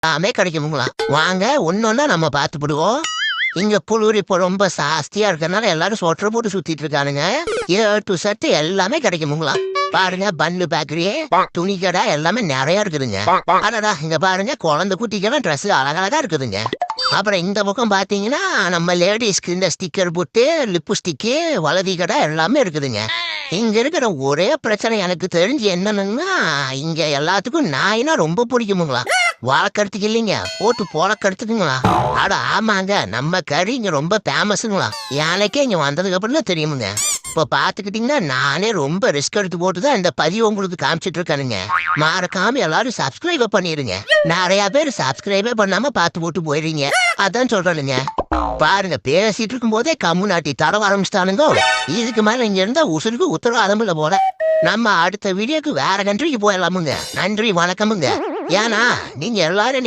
எல்லாமே கிடைக்குமுங்களா. வாங்க ஒன்னொன்னா நம்ம பார்த்துப்படுவோம். இங்க புழுர் இப்போ ரொம்ப ஜாஸ்தியா இருக்கறனால எல்லாரும் சொட்டர் போட்டு சுத்திட்டு இருக்கானுங்க. ஏ டு செட் எல்லாமே கிடைக்குமுங்களா. பாருங்க பன்னு பேக்கரி, துணி கடை எல்லாமே நிறைய இருக்குதுங்க. அடடா இங்க பாருங்க குழந்தை குட்டிக்கெல்லாம் ட்ரெஸ் அழகழகா இருக்குதுங்க. அப்புறம் இந்த பக்கம் பாத்தீங்கன்னா நம்ம லேடிஸ்க்கு இந்த ஸ்டிக்கர் போட்டு லிப்ஸ்டிக்கு வலதி கடை எல்லாமே இருக்குதுங்க. இங்க இருக்கிற ஒரே பிரச்சனை எனக்கு தெரிஞ்சு என்னன்னா இங்க எல்லாத்துக்கும் நாயினா ரொம்ப பிடிக்குமுங்களா. வளர்க்கறதுக்கு இல்லைங்க, போட்டு பொழக்கறதுக்குங்களா. அட ஆமாங்க, நம்ம கறி இங்க ரொம்ப ஃபேமஸுங்களா. யானைக்கே இங்க வந்ததுக்கு அப்புறம் தான் தெரியுமுங்க. இப்ப பாத்துக்கிட்டீங்கன்னா நானே ரொம்ப ரிஸ்க் எடுத்து போட்டுதான் இந்த பதிவு உங்களுக்கு காமிச்சிட்டு இருக்கானுங்க. மறக்காம எல்லாரும் சப்ஸ்கிரைப் பண்ணிருங்க. நிறைய பேர் சப்ஸ்கிரைபே பண்ணாம பார்த்து போட்டு போயிடுறீங்க. அதான் சொல்றேனுங்க. பாருங்க பேசிட்டு இருக்கும் போதே கம்முனாட்டி தர ஆரம்பிச்சிட்டானுங்க. இதுக்கு மேல இங்க இருந்தா உசுருக்கு உத்தரவாதம் இல்ல போல. நம்ம அடுத்த வீடியோக்கு வேற கண்ட்ரிக்கு போயிடலாமுங்க. நன்றி வணக்கமுங்க. ஏன்னா நீங்க எல்லாரும்